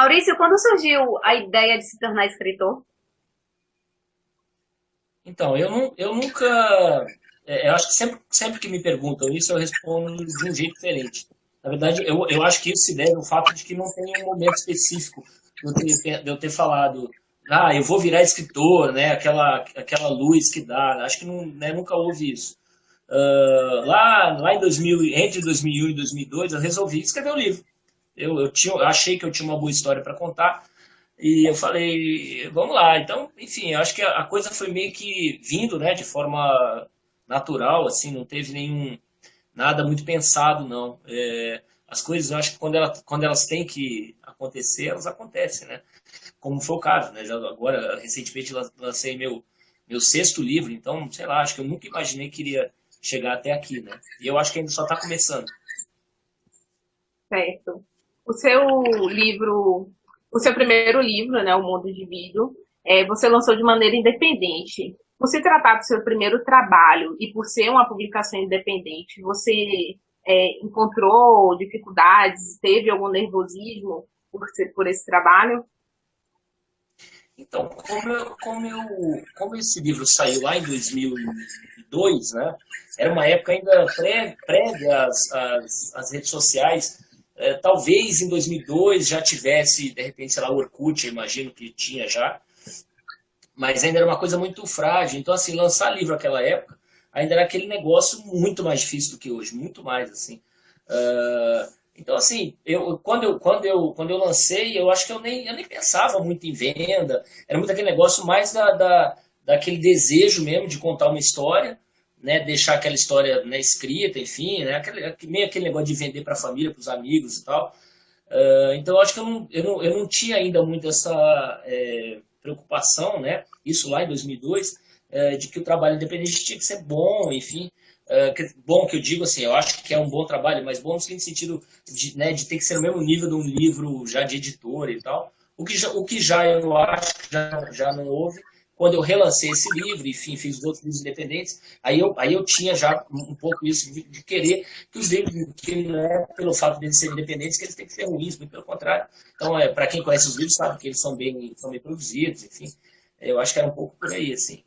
Maurício, quando surgiu a ideia de se tornar escritor? Então, eu nunca. Eu acho que sempre que me perguntam isso, eu respondo de um jeito diferente. Na verdade, eu acho que isso se deve ao fato de que não tem um momento específico de eu ter falado, eu vou virar escritor, né? Aquela luz que dá. Acho que não, né, nunca houve isso. Lá em 2000, entre 2001 e 2002, eu resolvi escrever um livro. Eu achei que eu tinha uma boa história para contar e eu falei, vamos lá. Então, enfim, eu acho que a coisa foi meio que vindo, né, de forma natural, assim, não teve nada muito pensado, não. As coisas, eu acho que quando elas têm que acontecer, elas acontecem, né? Como foi o caso, né? Agora, recentemente, lancei meu sexto livro, então, sei lá, acho que eu nunca imaginei que iria chegar até aqui, né? E eu acho que ainda só está começando. Certo. O seu livro, o seu primeiro livro, né, O Mundo de Vidro, você lançou de maneira independente. Por se tratar do seu primeiro trabalho e por ser uma publicação independente, você encontrou dificuldades, teve algum nervosismo por esse trabalho? Então, como esse livro saiu lá em 2002, né? Era uma época ainda prévia às redes sociais. Talvez em 2002 já tivesse, de repente, sei lá, o Orkut, eu imagino que tinha já, mas ainda era uma coisa muito frágil. Então, assim, lançar livro naquela época ainda era aquele negócio muito mais difícil do que hoje, muito mais, assim. Então, assim, quando eu lancei, eu acho que eu nem pensava muito em venda, era muito aquele negócio mais daquele desejo mesmo de contar uma história, né, deixar aquela história, né, escrita, enfim, né, meio aquele negócio de vender para a família, para os amigos e tal. Então, eu acho que eu não tinha ainda muito essa preocupação, né? Isso lá em 2002, de que o trabalho independente tinha que ser bom, enfim. Bom que eu digo assim, eu acho que é um bom trabalho, mas bom no seguinte sentido de, né, de ter que ser no mesmo nível de um livro já de editora e tal. O que já eu acho que já não houve. Quando eu relancei esse livro, enfim, fiz os outros livros independentes, aí eu tinha já um pouco isso de querer que os livros, que não é pelo fato de eles serem independentes, que eles têm que ser ruins, muito pelo contrário. Então, para quem conhece os livros, sabe que eles são bem produzidos, enfim. Eu acho que era um pouco por aí, assim.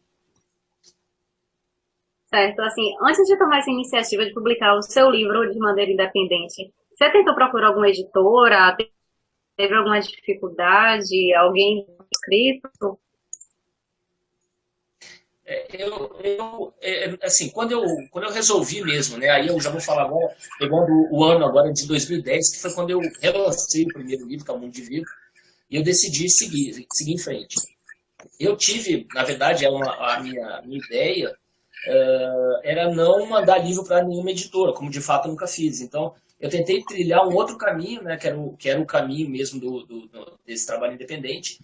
Certo, assim, antes de tomar essa iniciativa de publicar o seu livro de maneira independente, você tentou procurar alguma editora? Teve alguma dificuldade? Alguém inscrito? Assim, quando eu resolvi mesmo, né, aí eu já vou falar agora, pegando o ano agora de 2010, que foi quando eu relancei o primeiro livro, que é o Mundo de Vidro, e eu decidi seguir em frente. Eu tive, na verdade, a minha ideia era não mandar livro para nenhuma editora, como de fato eu nunca fiz. Então, eu tentei trilhar um outro caminho, né, que era o caminho mesmo desse trabalho independente.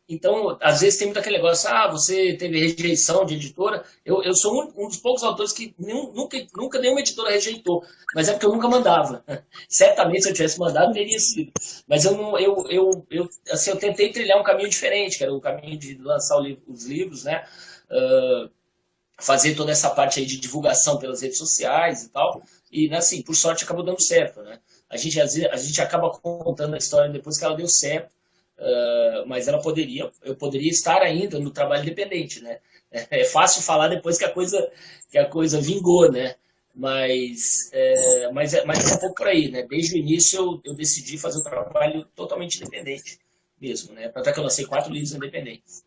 Então, às vezes tem muito aquele negócio, você teve rejeição de editora. Eu sou um dos poucos autores que nunca nenhuma editora rejeitou, mas é porque eu nunca mandava. Certamente, se eu tivesse mandado, teria sido. Mas eu não, assim, eu tentei trilhar um caminho diferente, que era o caminho de lançar os livros, né? Uh, Fazer toda essa parte aí de divulgação pelas redes sociais e tal. E, né, assim, por sorte acabou dando certo, né? A gente acaba contando a história depois que ela deu certo, mas eu poderia estar ainda no trabalho independente, né? É fácil falar depois que a coisa vingou, né? Mas é um pouco por aí, né? Desde o início eu decidi fazer um trabalho totalmente independente mesmo, né? Até que eu lancei 4 livros independentes.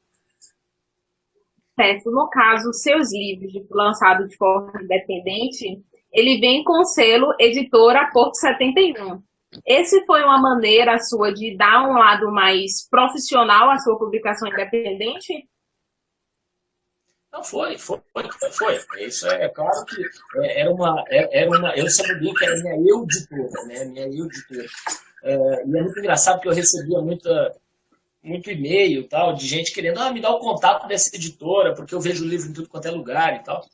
Certo. No caso, seus livros lançados de forma independente, ele vem com o selo Editora Porto 71. Esse foi uma maneira sua de dar um lado mais profissional à sua publicação independente? Não, foi. Isso é claro que eu sempre digo que era minha eu-editora, né? Minha eu-editora. E é muito engraçado que eu recebia muito e-mail e tal, de gente querendo, me dá o contato dessa editora, porque eu vejo o livro em tudo quanto é lugar e tal.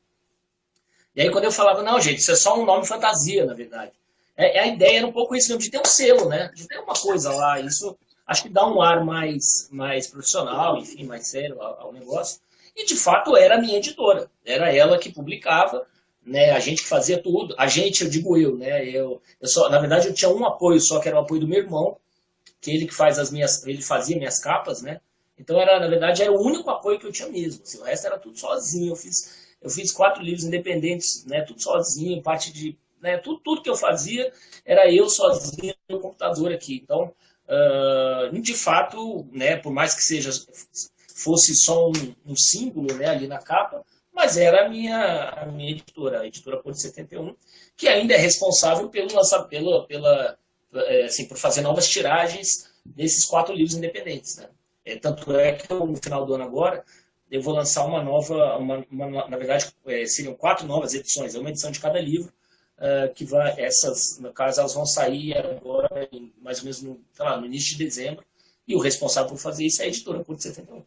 E aí quando eu falava, não, gente, isso é só um nome fantasia, na verdade. A ideia era um pouco isso mesmo, de ter um selo, né? De ter uma coisa lá. Isso acho que dá um ar mais profissional, enfim, mais sério ao negócio. E de fato era a minha editora. Era ela que publicava, né? A gente que fazia tudo. A gente, eu digo eu, né? Eu só, na verdade, eu tinha um apoio só, que era o apoio do meu irmão, que ele que faz ele fazia minhas capas, né? Então, na verdade, era o único apoio que eu tinha mesmo. Assim, o resto era tudo sozinho. Eu fiz 4 livros independentes, né? Tudo sozinho, parte de... Né? Tudo que eu fazia era eu sozinho no computador aqui. Então, de fato, né, por mais que fosse só um símbolo, né, ali na capa, mas era a minha editora, a editora Porto 71, que ainda é responsável assim, por fazer novas tiragens desses 4 livros independentes, né? Tanto é que no final do ano agora eu vou lançar uma nova, na verdade, seriam 4 novas edições, uma edição de cada livro, que essas, no caso, elas vão sair agora, mais ou menos no início de dezembro, e o responsável por fazer isso é a editora Porto 71.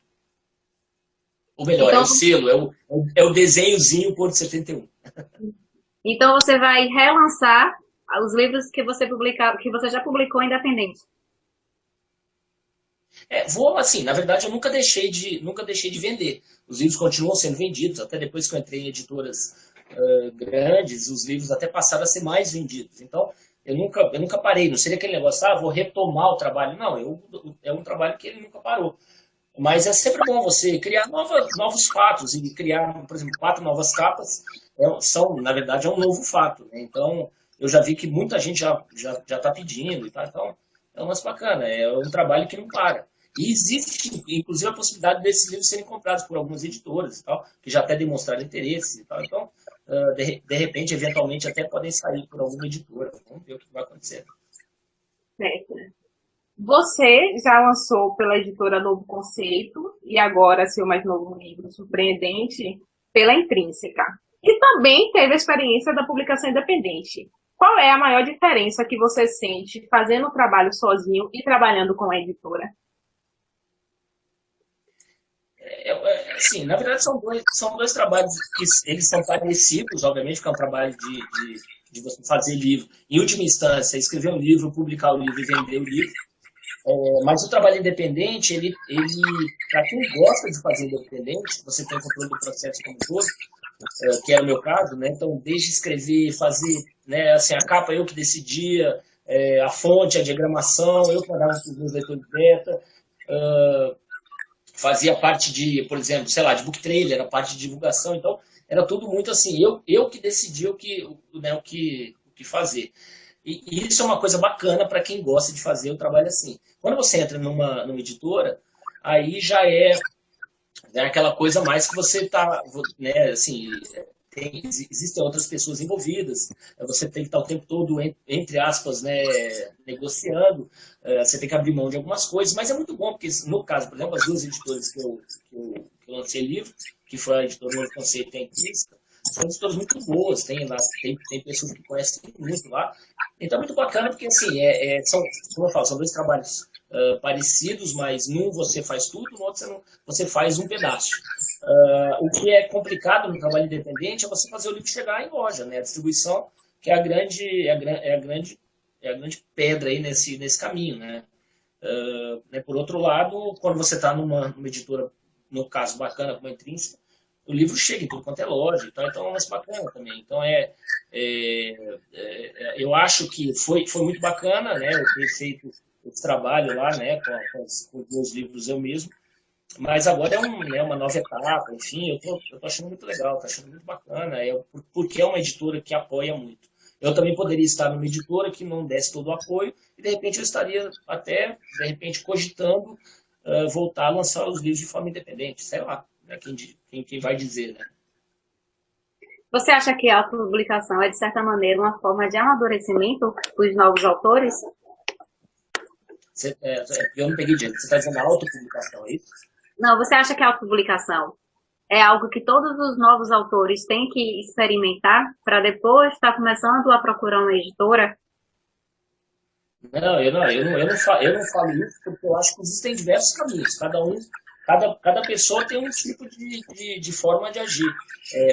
Ou melhor, então, é o selo, é o desenhozinho Porto 71. Então você vai relançar os livros que você já publicou independente. Assim, na verdade eu nunca deixei de vender. Os livros continuam sendo vendidos, até depois que eu entrei em editoras grandes, os livros até passaram a ser mais vendidos. Então, eu nunca parei. Não seria aquele negócio, vou retomar o trabalho. Não, é um trabalho que ele nunca parou. Mas é sempre bom você criar novos fatos e criar, por exemplo, 4 novas capas na verdade, é um novo fato, né? Então, eu já vi que muita gente já está pedindo e tal. Então, é um lance bacana. É um trabalho que não para. E existe, inclusive, a possibilidade desses livros serem comprados por algumas editoras e tal, que já até demonstraram interesse e tal. Então, de repente, eventualmente, até podem sair por alguma editora. Vamos ver o que vai acontecer. Certo. Você já lançou pela editora Novo Conceito e agora seu mais novo livro, Surpreendente, pela Intrínseca. E também teve a experiência da publicação independente. Qual é a maior diferença que você sente fazendo o trabalho sozinho e trabalhando com a editora? Assim, na verdade, são dois trabalhos que eles são parecidos, obviamente, porque é um trabalho de você fazer livro. Em última instância, escrever um livro, publicar o livro e vender o livro. Mas o trabalho independente, ele para quem gosta de fazer independente, você tem controle do processo como um todo, que era o meu caso, né? Então, desde escrever, fazer, né, assim, a capa eu que decidia, a fonte, a diagramação, eu que mandava para os meus leitores beta, fazia parte por exemplo, sei lá, de book trailer, a parte de divulgação, então era tudo muito assim, eu que decidia o que fazer. E isso é uma coisa bacana para quem gosta de fazer o trabalho assim. Quando você entra numa editora, aí já é aquela coisa mais que você está, né, assim, existem outras pessoas envolvidas, você tem que estar o tempo todo, entre aspas, né, negociando, você tem que abrir mão de algumas coisas, mas é muito bom, porque no caso, por exemplo, as 2 editoras que eu lancei livro, que foi a editora Novo Conceito e a Intrínseca, são editoras muito boas, tem pessoas que conhecem muito lá, então é muito bacana, porque assim, como eu falo, são 2 trabalhos parecidos, mas num você faz tudo, no outro você faz um pedaço. O que é complicado no trabalho independente é você fazer o livro chegar em loja, né? A distribuição, que é a grande pedra aí nesse caminho, né? Por outro lado, quando você está numa editora, no caso bacana como a Intrínseca, o livro chega em tudo quanto é loja, então é mais bacana também. Então eu acho que foi muito bacana, né? Eu ter feito esse trabalho lá, né? Com os meus livros eu mesmo. Mas agora é uma nova etapa, enfim, eu tô achando muito legal, tô achando muito bacana, porque é uma editora que apoia muito. Eu também poderia estar numa editora que não desse todo o apoio, e de repente eu estaria até, de repente, cogitando voltar a lançar os livros de forma independente, sei lá, né, quem vai dizer, né? Você acha que a autopublicação é, de certa maneira, uma forma de amadurecimento dos novos autores? Eu não peguei direito, você está dizendo autopublicação, é isso? Não, você acha que a autopublicação é algo que todos os novos autores têm que experimentar para depois estar começando a procurar uma editora? Não, eu não falo isso porque eu acho que existem diversos caminhos. Cada pessoa tem um tipo de forma de agir.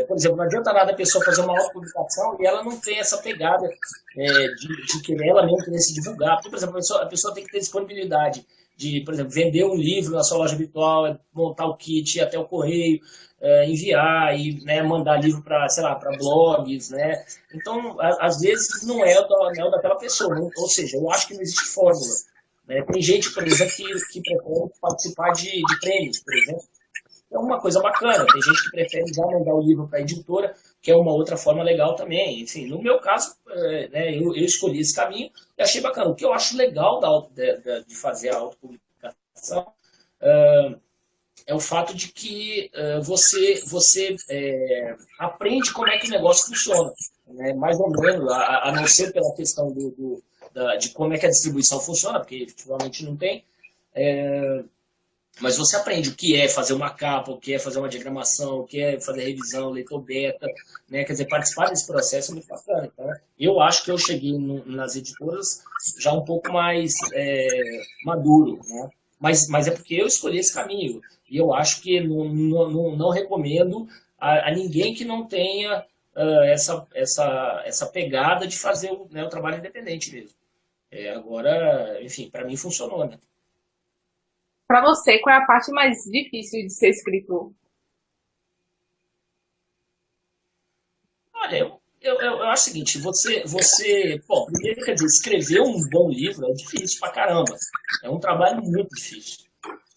Por exemplo, não adianta nada a pessoa fazer uma autopublicação e ela não tem essa pegada de querer ela mesma querer se divulgar. Porque, por exemplo, a pessoa tem que ter disponibilidade de, por exemplo, vender um livro na sua loja virtual, montar o kit, ir até o correio, enviar e, né, mandar livro para, sei lá, para blogs, né? Então, às vezes não é o daquela pessoa, ou seja, eu acho que não existe fórmula, né? Tem gente, por exemplo, que prefere participar de prêmios, por exemplo. É uma coisa bacana. Tem gente que prefere já mandar o livro para a editora, que é uma outra forma legal também. Enfim, no meu caso, né, eu escolhi esse caminho e achei bacana. O que eu acho legal de fazer a autopublicação é o fato de que você aprende como é que o negócio funciona. Né? Mais ou menos, a não ser pela questão de como é que a distribuição funciona, porque efetivamente não tem. Mas você aprende o que é fazer uma capa, o que é fazer uma diagramação, o que é fazer revisão, leitor beta, né? Quer dizer, participar desse processo é muito bacana. Então, eu acho que eu cheguei nas editoras já um pouco mais maduro, né? Mas é porque eu escolhi esse caminho. E eu acho que não recomendo a ninguém que não tenha essa pegada de fazer o trabalho independente mesmo. Agora, enfim, para mim funcionou, né? Para você, qual é a parte mais difícil de ser escritor? Olha, eu acho o seguinte, bom, primeiro, quer dizer, escrever um bom livro é difícil pra caramba. É um trabalho muito difícil.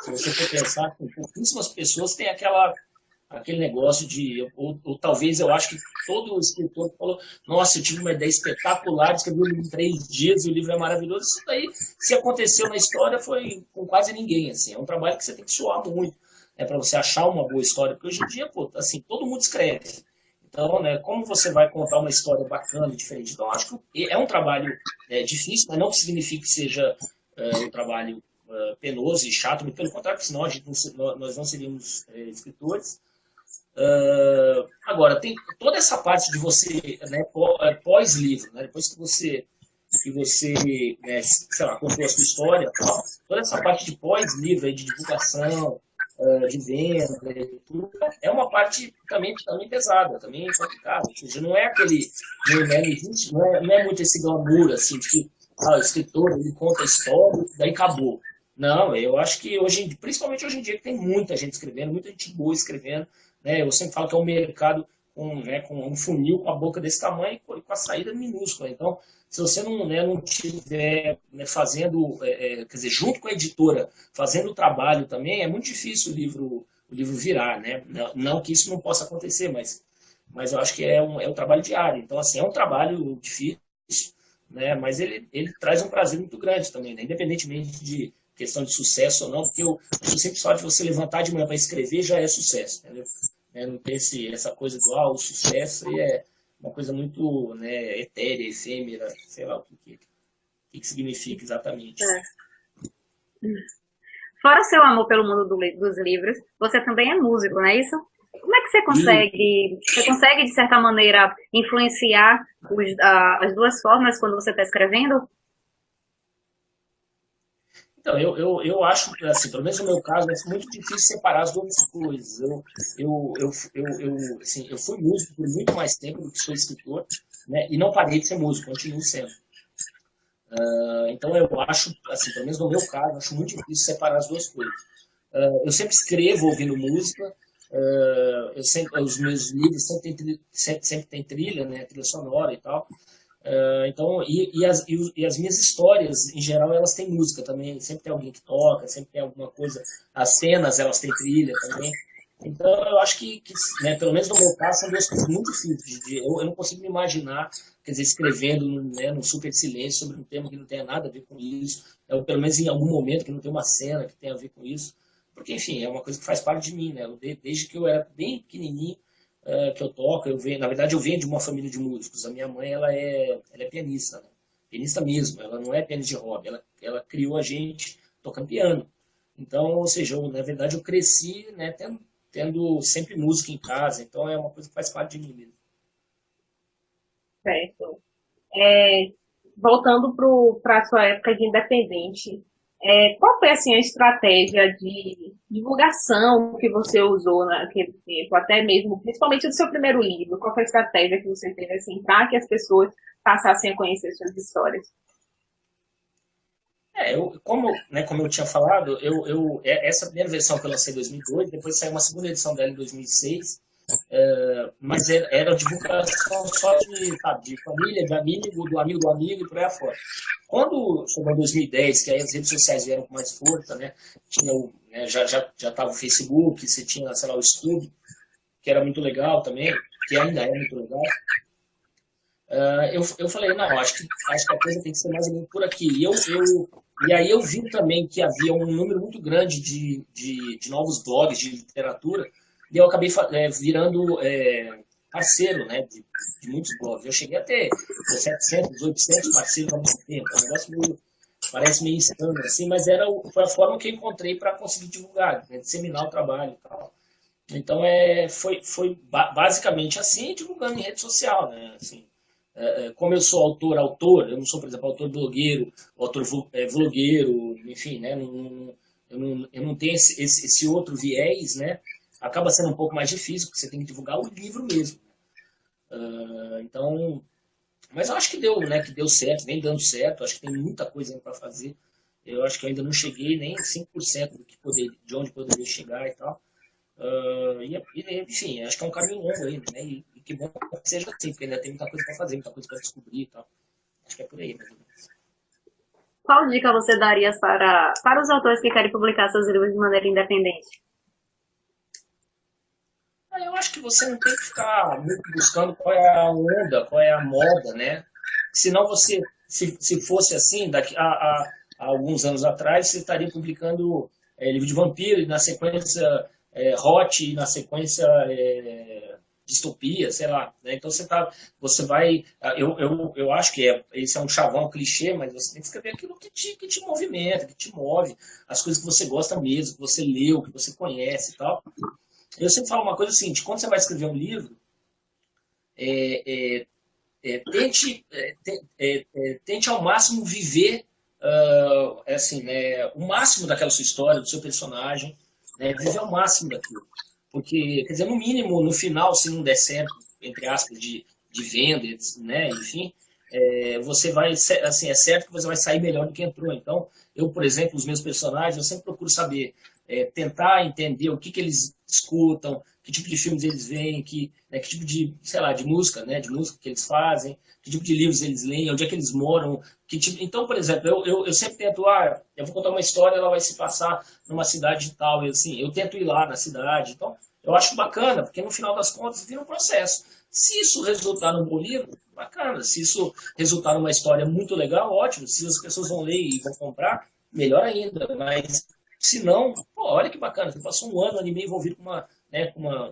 Se você for pensar, com pouquíssimas pessoas têm aquele negócio ou talvez eu acho que todo escritor falou, nossa, eu tive uma ideia espetacular, escrevi o livro em 3 dias e o livro é maravilhoso. Isso daí, se aconteceu na história, foi com quase ninguém, assim. É um trabalho que você tem que suar muito, para você achar uma boa história, porque hoje em dia, pô, assim, todo mundo escreve. Então, né, como você vai contar uma história bacana e diferente? Então, acho que é um trabalho difícil, mas não significa que seja um trabalho penoso e chato, muito pelo contrário, senão nós não seríamos escritores. Agora, tem toda essa parte de você, né, pós-livro, né, depois que você né, sei lá, contou a sua história, toda essa parte de pós-livro, de divulgação, de venda, tudo, é uma parte também pesada, também complicada. Ou seja, não é aquele. Não é muito esse glamour, assim, de que o escritor ele conta a história e daí acabou. Não, eu acho que principalmente hoje em dia, que tem muita gente escrevendo, muita gente boa escrevendo. Né? Eu sempre falo que é um mercado com um funil com a boca desse tamanho e com a saída minúscula. Então, se você não tiver fazendo, quer dizer, junto com a editora, fazendo o trabalho também, é muito difícil o livro virar, né? Não que isso não possa acontecer, mas eu acho que é um trabalho diário. Então, assim, é um trabalho difícil, né? Mas ele traz um prazer muito grande também, né? Independentemente de questão de sucesso ou não, porque eu sempre falo de você levantar de manhã para escrever já é sucesso, entendeu? Não tem essa coisa do o sucesso é uma coisa muito, né, etérea, efêmera, sei lá o que significa exatamente. Fora seu amor pelo mundo dos livros, você também é músico, não é isso? Como é que você consegue, de certa maneira, influenciar as duas formas quando você está escrevendo? Então, eu acho, assim, pelo menos no meu caso, é muito difícil separar as duas coisas. Assim, eu fui músico por muito mais tempo do que sou escritor, né, e não parei de ser músico, continuo sendo. Então, eu acho, assim, pelo menos no meu caso, acho muito difícil separar as duas coisas. Eu sempre escrevo ouvindo música, os meus livros sempre tem trilha, né, trilha sonora e tal. Então, e as minhas histórias, em geral, elas têm música também. Sempre tem alguém que toca, sempre tem alguma coisa. As cenas, elas têm trilha também. Então, eu acho que né, pelo menos no meu caso, são duas coisas muito difíceis. Eu não consigo me imaginar, quer dizer, escrevendo num super silêncio sobre um tema que não tenha nada a ver com isso. Ou pelo menos em algum momento que não tem uma cena que tenha a ver com isso. Porque, enfim, é uma coisa que faz parte de mim, né? Desde que eu era bem pequenininho, que eu toco, na verdade eu venho de uma família de músicos. A minha mãe ela é pianista, né? Pianista mesmo, ela não é pianista de hobby, ela criou a gente tocando piano. Então, ou seja, na verdade eu cresci, né, tendo sempre música em casa, então é uma coisa que faz parte de mim mesmo. Certo. Voltando para a sua época de independente, qual foi assim, a estratégia de divulgação que você usou naquele tempo, até mesmo, principalmente do seu primeiro livro? Qual foi a estratégia que você teve assim, para que as pessoas passassem a conhecer suas histórias? Como eu tinha falado, essa primeira versão que eu lancei em 2002, depois saiu uma segunda edição dela em 2006, mas era divulgação só de família, de amigo, do amigo do amigo e por aí afora. Quando chegou em 2010, que aí as redes sociais vieram com mais força, né? Tinha já estava o Facebook, você tinha, sei lá, o YouTube, que era muito legal também, que ainda é muito legal. Eu falei, não, acho que a coisa tem que ser mais ou menos por aqui. E aí eu vi também que havia um número muito grande de novos blogs de literatura, e eu acabei virando parceiro, né, de muitos blogs. Eu cheguei a ter 700, 800 parceiros ao mesmo tempo. É um negócio parece meio estranho, assim, mas foi a forma que eu encontrei para conseguir divulgar, né, disseminar o trabalho e tal. Então, foi basicamente assim, divulgando em rede social, né, assim. Como eu sou autor, eu não sou, por exemplo, autor blogueiro, autor vlogueiro, enfim, né? Eu não tenho esse outro viés, né? Acaba sendo um pouco mais difícil, porque você tem que divulgar o livro mesmo. Então, mas eu acho que deu, né? Que deu certo, vem dando certo. Acho que tem muita coisa ainda para fazer. Eu acho que eu ainda não cheguei nem 5% de onde poderia chegar e tal. Enfim, acho que é um caminho longo ainda, né? E que bom que seja assim, porque ainda tem muita coisa para fazer, muita coisa para descobrir e tal. Acho que é por aí, mais ou menos. Qual dica você daria para os autores que querem publicar seus livros de maneira independente? Eu acho que você não tem que ficar muito buscando qual é a onda, qual é a moda, né? Senão você, se fosse assim, daqui a alguns anos atrás, você estaria publicando livro de vampiro e na sequência hot e na sequência distopia, sei lá. Né? Então você vai, eu acho que esse é um chavão clichê, mas você tem que escrever aquilo que te movimenta, que te move, as coisas que você gosta mesmo, que você leu, que você conhece e tal. Eu sempre falo uma coisa assim, de quando você vai escrever um livro, tente ao máximo viver assim, né, o máximo daquela sua história, do seu personagem, né, viver ao máximo daquilo. Porque, quer dizer, no mínimo, no final, se não der certo, entre aspas, de venda, né, enfim, você vai, assim, é certo que você vai sair melhor do que entrou. Então, eu, por exemplo, os meus personagens, eu sempre procuro saber, tentar entender o que eles escutam, que tipo de filmes eles veem, que tipo de, sei lá, de música, né, de música que eles fazem, que tipo de livros eles leem, onde é que eles moram, que tipo... Então, por exemplo, eu sempre tento, eu vou contar uma história, ela vai se passar numa cidade tal, e assim, eu tento ir lá na cidade, então, eu acho bacana, porque no final das contas vira um processo. Se isso resultar num bom livro, bacana. Se isso resultar numa história muito legal, ótimo. Se as pessoas vão ler e vão comprar, melhor ainda. Mas se não, pô, olha que bacana. Você passou um ano e meio envolvido com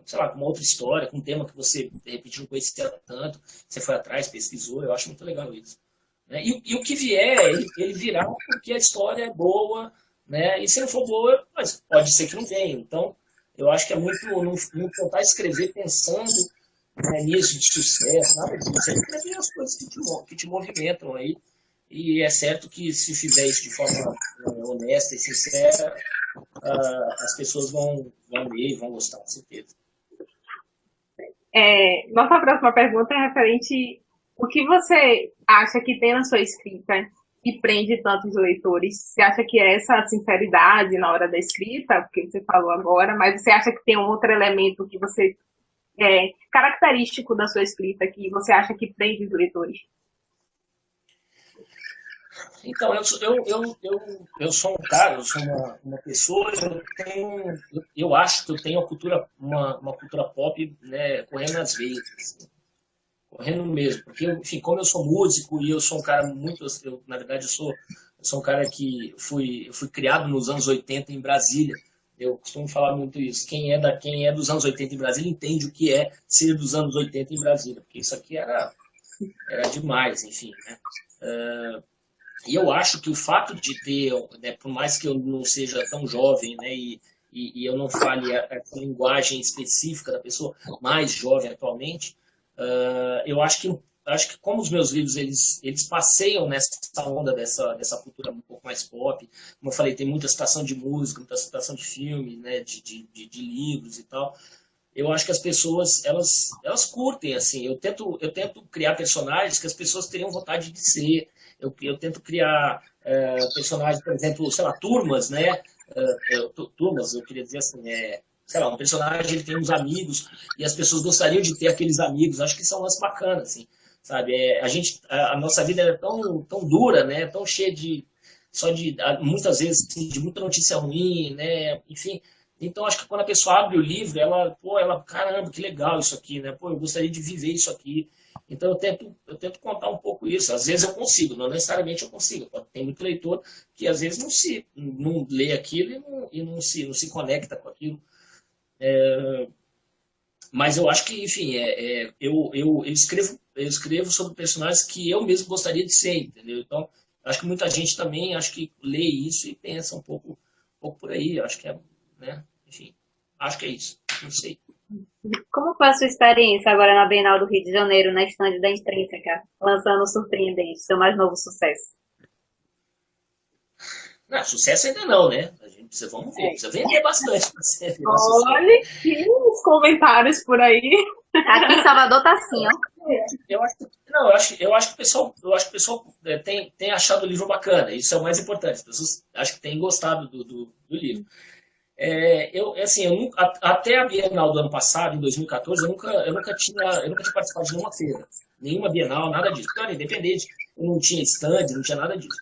sei lá, com uma outra história, com um tema que você, de repente, não conhecia tanto. Você foi atrás, pesquisou. Eu acho muito legal isso. Né? E o que vier, ele virá porque a história é boa, né? E se não for boa, mas pode ser que não venha. Então, eu acho que é muito não tentar escrever pensando nisso de sucesso, nada disso. Você escrever as coisas que te movimentam aí. E é certo que se fizer isso de forma honesta e sincera, as pessoas vão ler e vão gostar, com certeza. Nossa próxima pergunta é referente o que você acha que tem na sua escrita que prende tantos leitores? Você acha que é essa sinceridade na hora da escrita, porque você falou agora, mas você acha que tem um outro elemento que você característico da sua escrita que você acha que prende os leitores? Então, eu sou um cara, eu sou uma pessoa, eu acho que eu tenho uma cultura pop, né, correndo nas veias, assim, correndo mesmo, porque, enfim, como eu sou músico e eu sou um cara muito, na verdade, eu sou um cara que fui criado nos anos 80 em Brasília. Eu costumo falar muito isso. Quem é dos anos 80 em Brasília entende o que é ser dos anos 80 em Brasília, porque isso aqui era demais, enfim, né? E eu acho que o fato de ter, né, por mais que eu não seja tão jovem, né, e eu não fale a linguagem específica da pessoa mais jovem atualmente, eu acho que como os meus livros eles passeiam nessa onda dessa cultura um pouco mais pop, como eu falei, tem muita citação de música, muita citação de filme, né, de livros e tal. Eu acho que as pessoas elas curtem assim. Eu tento criar personagens que as pessoas teriam vontade de ser. Eu tento criar personagens, por exemplo, sei lá, turmas, né? Turmas, eu queria dizer assim, sei lá, um personagem, ele tem uns amigos e as pessoas gostariam de ter aqueles amigos. Acho que isso é um lance bacana, assim, sabe? A nossa vida é tão dura, né? Tão cheia de, muitas vezes, assim, de muita notícia ruim, né? Enfim, então acho que quando a pessoa abre o livro, ela, caramba, que legal isso aqui, né? Pô, eu gostaria de viver isso aqui. Então eu tento contar um pouco isso. Às vezes eu consigo, não necessariamente eu consigo. Tem muito leitor que às vezes não lê aquilo e não se conecta com aquilo. Mas eu acho que, enfim, eu escrevo sobre personagens que eu mesmo gostaria de ser, entendeu? Então, acho que muita gente também acho que lê isso e pensa um pouco por aí. Acho que né? Enfim, acho que é isso. Não sei. Como foi a sua experiência agora na Bienal do Rio de Janeiro, na estande da Intrínseca, lançando o Surpreendente, seu mais novo sucesso? Não, sucesso ainda não, né? Vamos ver, precisa vender bastante para ser Olha que os comentários por aí. Aqui em Salvador tá assim, ó. Eu acho que o pessoal tem achado o livro bacana. Isso é o mais importante. As pessoas acho que têm gostado do livro. Assim, até a Bienal do ano passado, em 2014, eu nunca tinha participado de nenhuma feira, nenhuma Bienal, nada disso. Então, era independente, eu não tinha stand, não tinha nada disso.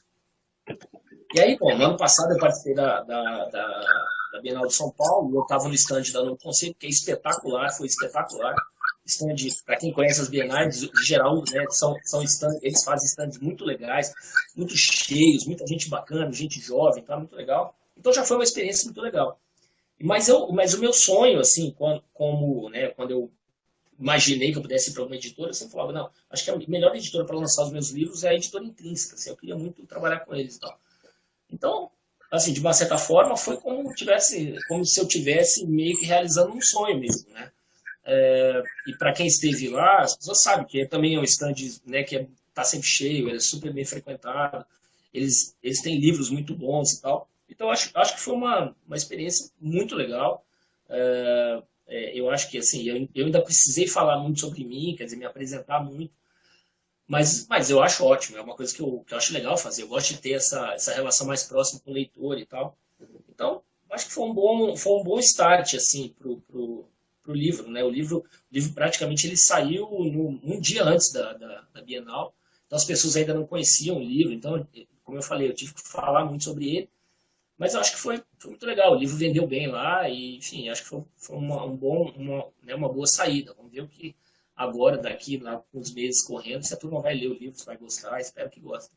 E aí, bom, no ano passado eu participei da Bienal de São Paulo, eu estava no stand da Novo Conceito, que é espetacular, foi espetacular. Stand, para quem conhece as Bienais, de geral, né, são stand, eles fazem stands muito legais, muito cheios, muita gente bacana, gente jovem, tá muito legal. Então já foi uma experiência muito legal. Mas o meu sonho, assim, quando eu imaginei que eu pudesse ir para uma editora, eu sempre falava, não, acho que a melhor editora para lançar os meus livros é a editora Intrínseca, assim, eu queria muito trabalhar com eles e tal. Então, assim, de uma certa forma, foi como se eu tivesse meio que realizando um sonho mesmo, né? E para quem esteve lá, as pessoas sabem que também é um stand, né, que está sempre cheio, é super bem frequentado, eles têm livros muito bons e tal. Então, acho que foi uma experiência muito legal. Eu acho que, assim, eu ainda precisei falar muito sobre mim, quer dizer, me apresentar muito, mas eu acho ótimo, é uma coisa que eu acho legal fazer. Eu gosto de ter essa relação mais próxima com o leitor e tal. Então, acho que foi um bom start, assim, pro livro, né? O livro praticamente ele saiu um dia antes da Bienal, então as pessoas ainda não conheciam o livro, então, como eu falei, eu tive que falar muito sobre ele, mas eu acho que foi muito legal, o livro vendeu bem lá, e, enfim, acho que foi uma boa saída. Vamos ver o que agora, daqui, lá, com os meses correndo, se a turma vai ler o livro, se vai gostar, espero que goste.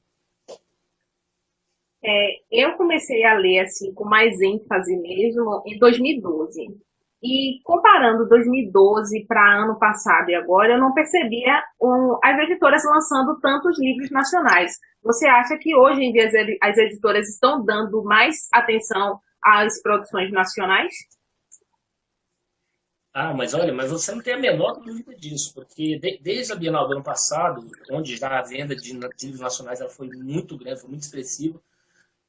Eu comecei a ler assim com mais ênfase mesmo em 2012. E comparando 2012 para ano passado e agora, eu não percebia as editoras lançando tantos livros nacionais. Você acha que hoje em dia as editoras estão dando mais atenção às produções nacionais? Mas olha, você não tem a menor dúvida disso, porque desde a Bienal do ano passado, onde já a venda de livros nacionais ela foi muito grande, foi muito expressiva,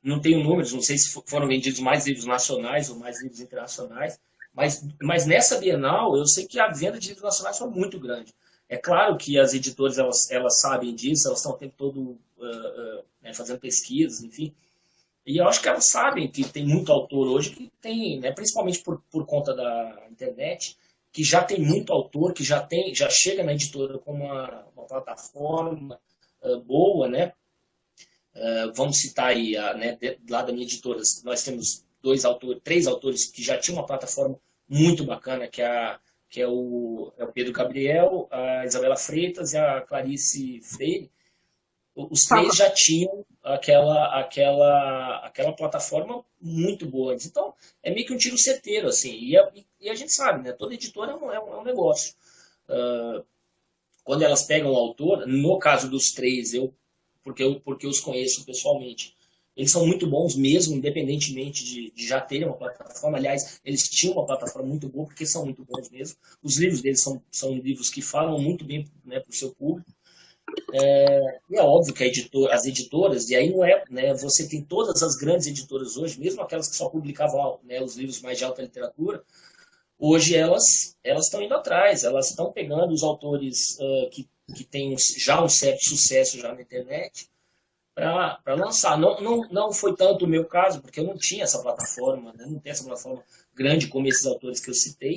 não tenho números, não sei se foram vendidos mais livros nacionais ou mais livros internacionais, mas nessa Bienal eu sei que a venda de livros nacionais foi muito grande. É claro que as editoras elas sabem disso, elas estão o tempo todo né, fazendo pesquisas, enfim, e eu acho que elas sabem que tem muito autor hoje que tem, né, principalmente por conta da internet, que já tem muito autor, que já chega na editora com uma plataforma boa, né? Vamos citar aí, né, lá da minha editora, nós temos três autores que já tinham uma plataforma muito bacana, que é o Pedro Gabriel, a Isabela Freitas e a Clarice Freire. Os três já tinham aquela plataforma muito boa. Então, é meio que um tiro certeiro, assim. E a gente sabe, né? Toda editora é um negócio. Quando elas pegam o autor, no caso dos três, porque eu os conheço pessoalmente, eles são muito bons mesmo, independentemente de já terem uma plataforma. Aliás, eles tinham uma plataforma muito boa, porque são muito bons mesmo. Os livros deles são livros que falam muito bem, né, para o seu público. E é óbvio que as editoras, e aí não é, né, você tem todas as grandes editoras hoje, mesmo aquelas que só publicavam, né, os livros mais de alta literatura, hoje elas estão indo atrás, elas estão pegando os autores que têm já um certo sucesso já na internet para lançar. Não foi tanto o meu caso, porque eu não tinha essa plataforma, né? Não tem essa plataforma grande como esses autores que eu citei,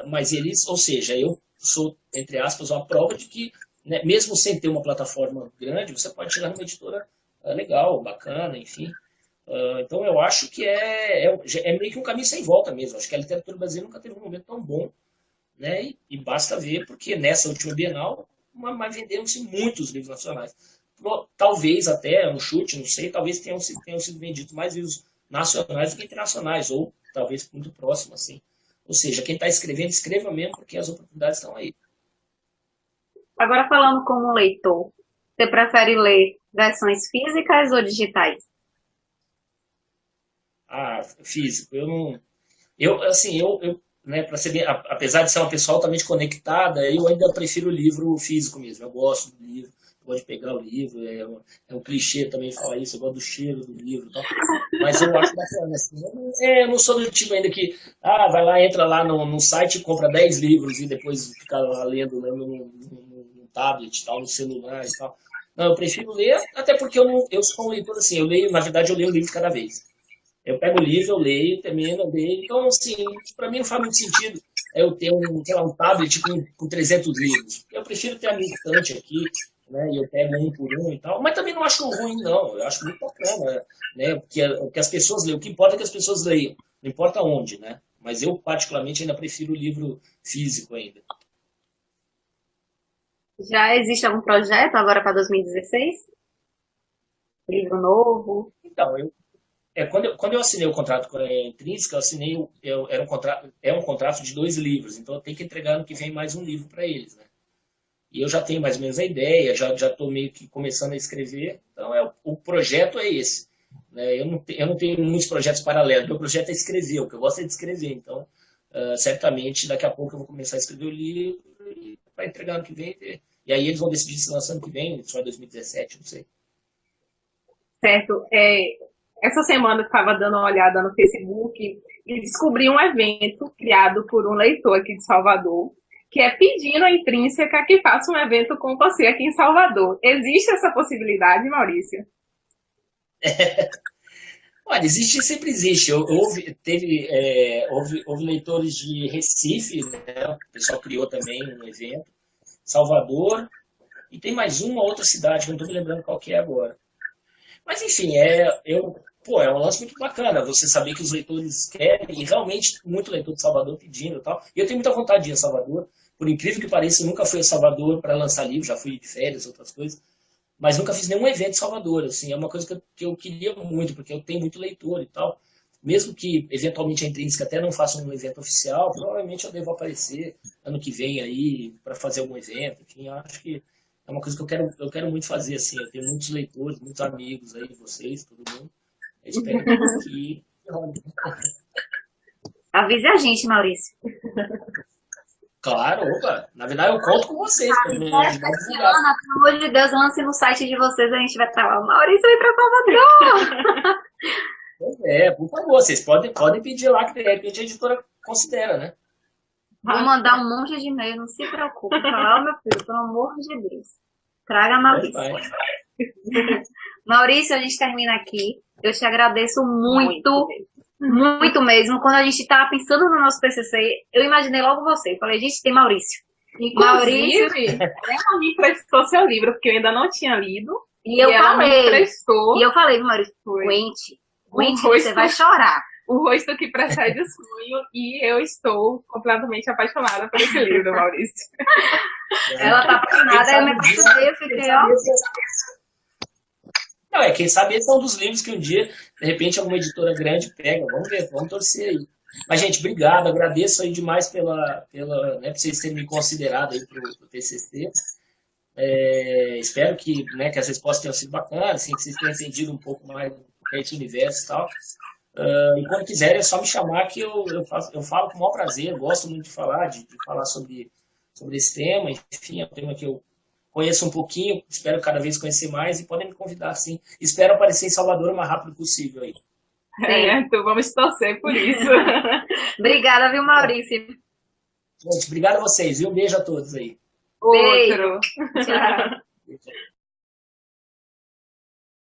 mas eles, ou seja, eu sou, entre aspas, uma prova de que, né, mesmo sem ter uma plataforma grande, você pode chegar numa editora legal, bacana, enfim. Então eu acho que é meio que um caminho sem volta mesmo. Acho que a literatura brasileira nunca teve um momento tão bom, né? E basta ver, porque nessa última Bienal, mas venderam-se muitos livros nacionais. Talvez até, um chute, não sei, talvez tenham sido vendidos mais livros nacionais do que internacionais, ou talvez muito próximo, assim. Ou seja, quem está escrevendo, escreva mesmo, porque as oportunidades estão aí. Agora falando como leitor, você prefere ler versões físicas ou digitais? Físico. Eu não. Assim, né, para ser bem, apesar de ser uma pessoa altamente conectada, eu ainda prefiro o livro físico mesmo. Eu gosto do livro, eu gosto de pegar o livro. É um clichê também falar isso, eu gosto do cheiro do livro e tal. Mas eu acho bacana, assim. Eu não sou do tipo ainda que vai lá, entra lá no site e compra 10 livros e depois fica lá lendo, né, no tablet, tal, no celular e tal. Não, eu prefiro ler, até porque eu sou um leitor assim, na verdade eu leio um livro cada vez. Eu pego o livro, eu leio, termino, eu leio. Então, assim, para mim não faz muito sentido eu ter um tablet com 300 livros. Eu prefiro ter a minha estante aqui, né, e eu pego um por um e tal. Mas também não acho ruim, não. Eu acho muito bacana, né, que as pessoas leiam. O que importa é que as pessoas leiam. Não importa onde, né? Mas eu, particularmente, ainda prefiro o livro físico ainda. Já existe algum projeto agora para 2016? Livro novo? Então, quando eu assinei o contrato com a Intrínseca, é um contrato de 2 livros, então eu tenho que entregar no que vem mais um livro para eles, né? E eu já tenho mais ou menos a ideia, já estou meio que começando a escrever, então o projeto é esse, né? Eu não tenho muitos projetos paralelos, meu projeto é escrever, o que eu gosto é de escrever, então certamente daqui a pouco eu vou começar a escrever o livro e vai entregar no que vem, e aí eles vão decidir se lança ano que vem, só em 2017, não sei. Certo. Essa semana eu estava dando uma olhada no Facebook e descobri um evento criado por um leitor aqui de Salvador, que é pedindo à Intrínseca que faça um evento com você aqui em Salvador. Existe essa possibilidade, Maurício? Olha, existe, sempre existe. Houve leitores de Recife, né? O pessoal criou também um evento, Salvador, e tem mais uma outra cidade, que eu não estou me lembrando qual que é agora. Mas, enfim, é um lance muito bacana você saber que os leitores querem, e realmente muito leitor de Salvador pedindo e tal. E eu tenho muita vontade de ir a Salvador. Por incrível que pareça, eu nunca fui a Salvador para lançar livro, já fui de férias, outras coisas, mas nunca fiz nenhum evento em Salvador. Assim, é uma coisa que eu queria muito, porque eu tenho muito leitor e tal. Mesmo que, eventualmente, a Intrínseca até não faça um evento oficial, provavelmente eu devo aparecer ano que vem aí para fazer algum evento. Enfim, eu acho que é uma coisa que eu quero muito fazer, assim. Eu tenho muitos leitores, muitos amigos aí, vocês, todo mundo. Eu espero que... Avise a gente, Maurício. Claro, opa. Na verdade, eu conto com vocês. Ana, pelo amor de Deus, lance no site de vocês, a gente vai estar lá. Maurício vai para Salvador. Pois por favor, vocês podem pedir lá, que de repente a editora considera, né? Vou mandar um monte de e-mail, não se preocupe. Falar, meu filho, pelo amor de Deus. Traga a Maurício. Maurício, a gente termina aqui. Eu te agradeço muito, muito mesmo. Quando a gente estava pensando no nosso TCC, eu imaginei logo você. Eu falei, gente, tem Maurício. Inclusive, ela me emprestou seu livro, porque eu ainda não tinha lido. E eu falei, Maurício, aguente, você vai chorar. O rosto que precede o sonho, e eu estou completamente apaixonada por esse livro, Maurício. Ela tá apaixonada, eu me apaixonei, eu fiquei, ó. Não, quem sabe esse é um dos livros que um dia, de repente, alguma editora grande pega. Vamos ver, vamos torcer aí. Mas, gente, obrigado, agradeço aí demais por vocês terem me considerado aí pro TCC. Espero que as respostas tenham sido bacanas, assim, que vocês tenham entendido um pouco mais do que é esse universo e tal. E quando quiserem é só me chamar que eu falo com o maior prazer, gosto muito de falar, sobre esse tema, enfim, é um tema que eu conheço um pouquinho, espero cada vez conhecer mais e podem me convidar, sim. Espero aparecer em Salvador o mais rápido possível aí. Então vamos torcer por isso. Obrigada, viu, Maurício? Gente, obrigado a vocês, viu? Um beijo a todos aí. Outro. Tchau.